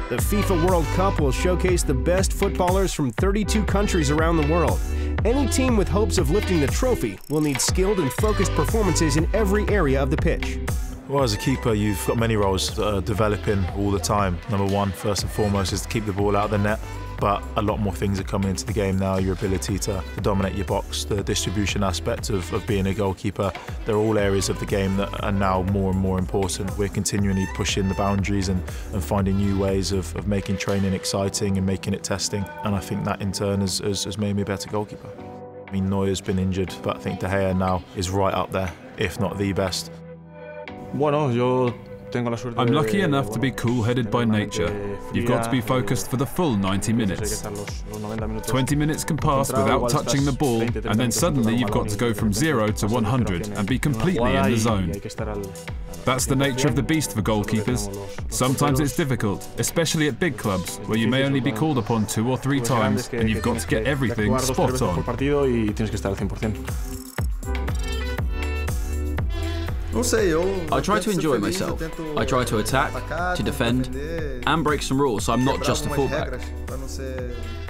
The FIFA World Cup will showcase the best footballers from 32 countries around the world. Any team with hopes of lifting the trophy will need skilled and focused performances in every area of the pitch. Well, as a keeper, you've got many roles that are developing all the time. Number one, first and foremost, is to keep the ball out of the net. But a lot more things are coming into the game now. Your ability to dominate your box, the distribution aspect of being a goalkeeper. They're all areas of the game that are now more and more important. We're continually pushing the boundaries and finding new ways of making training exciting and making it testing. And I think that in turn has made me a better goalkeeper. I mean, Neuer's been injured, but I think De Gea now is right up there, if not the best. I'm lucky enough to be cool-headed by nature. You've got to be focused for the full 90 minutes. 20 minutes can pass without touching the ball, and then suddenly you've got to go from 0 to 100 and be completely in the zone. That's the nature of the beast for goalkeepers. Sometimes it's difficult, especially at big clubs, where you may only be called upon 2 or 3 times, and you've got to get everything spot on. I try to enjoy myself. I try to attack, to defend, and break some rules, so I'm not just a fullback.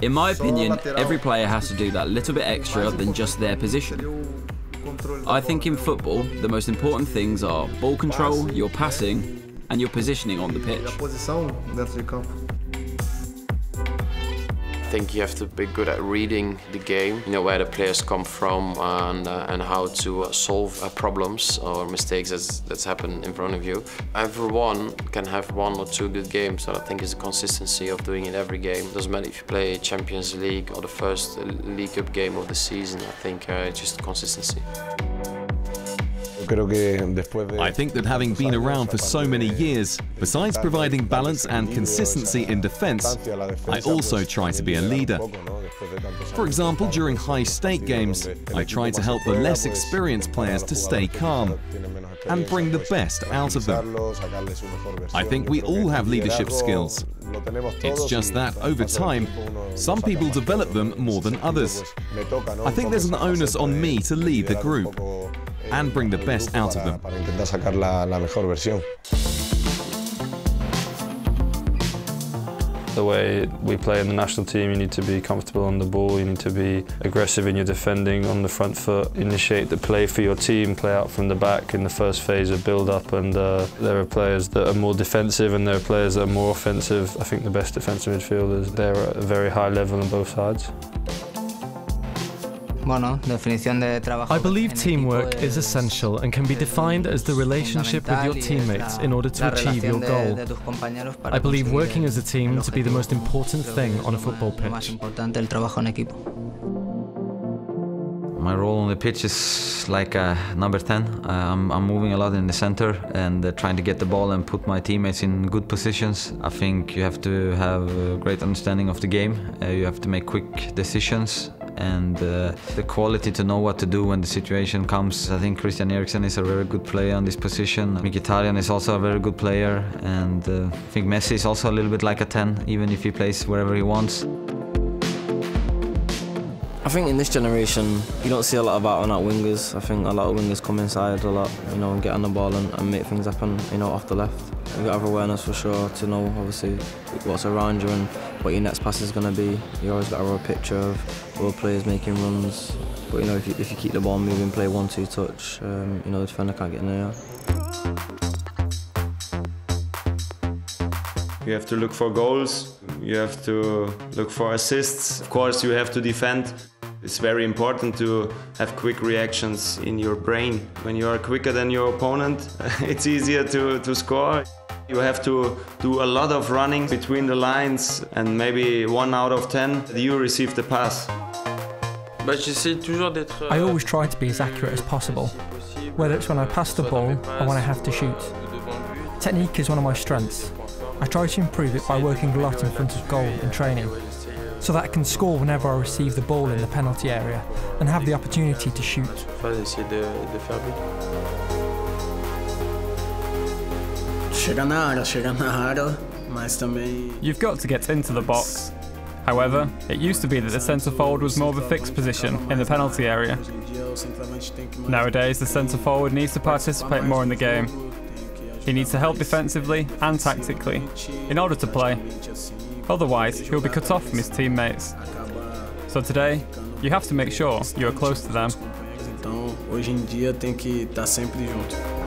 In my opinion, every player has to do that little bit extra than just their position. I think in football, the most important things are ball control, your passing, and your positioning on the pitch. I think you have to be good at reading the game, you know, where the players come from and how to solve problems or mistakes that's happened in front of you. Everyone can have 1 or 2 good games, so I think it's a consistency of doing it every game. It doesn't matter if you play Champions League or the first League Cup game of the season, I think it's just consistency. I think that having been around for so many years, besides providing balance and consistency in defence, I also try to be a leader. For example, during high-stake games, I try to help the less experienced players to stay calm and bring the best out of them. I think we all have leadership skills. It's just that, over time, some people develop them more than others. I think there's an onus on me to lead the group and bring the best out of them. The way we play in the national team, you need to be comfortable on the ball, you need to be aggressive in your defending on the front foot, initiate the play for your team, play out from the back in the first phase of build-up, and there are players that are more defensive and there are players that are more offensive. I think the best defensive midfielders, they're at a very high level on both sides. I believe teamwork is essential and can be defined as the relationship with your teammates in order to achieve your goal. I believe working as a team to be the most important thing on a football pitch. My role on the pitch is like number 10. I'm moving a lot in the center and trying to get the ball and put my teammates in good positions. I think you have to have a great understanding of the game. You have to make quick decisions and the quality to know what to do when the situation comes. I think Christian Eriksen is a very good player on this position. Mkhitaryan is also a very good player, and I think Messi is also a little bit like a 10, even if he plays wherever he wants. I think in this generation, you don't see a lot of out-and-out wingers. I think a lot of wingers come inside a lot, you know, and get on the ball and make things happen, you know, off the left. You've got to have awareness for sure to know, obviously, what's around you and what your next pass is going to be. You always got to have a picture of other players making runs. But, you know, if you keep the ball moving, play 1-2 touch, you know, the defender can't get in there. You have to look for goals, you have to look for assists. Of course, you have to defend. It's very important to have quick reactions in your brain. When you are quicker than your opponent, it's easier to score. You have to do a lot of running between the lines, and maybe 1 out of 10, you receive the pass. I always try to be as accurate as possible, whether it's when I pass the ball or when I have to shoot. Technique is one of my strengths. I try to improve it by working a lot in front of goal in training, so that I can score whenever I receive the ball in the penalty area and have the opportunity to shoot. You've got to get into the box. However, it used to be that the centre forward was more of a fixed position in the penalty area. Nowadays, the centre forward needs to participate more in the game. He needs to help defensively and tactically in order to play. Otherwise, he'll be cut off from his teammates. So today, you have to make sure you are close to them. Então, hoje em dia tem que estar sempre junto.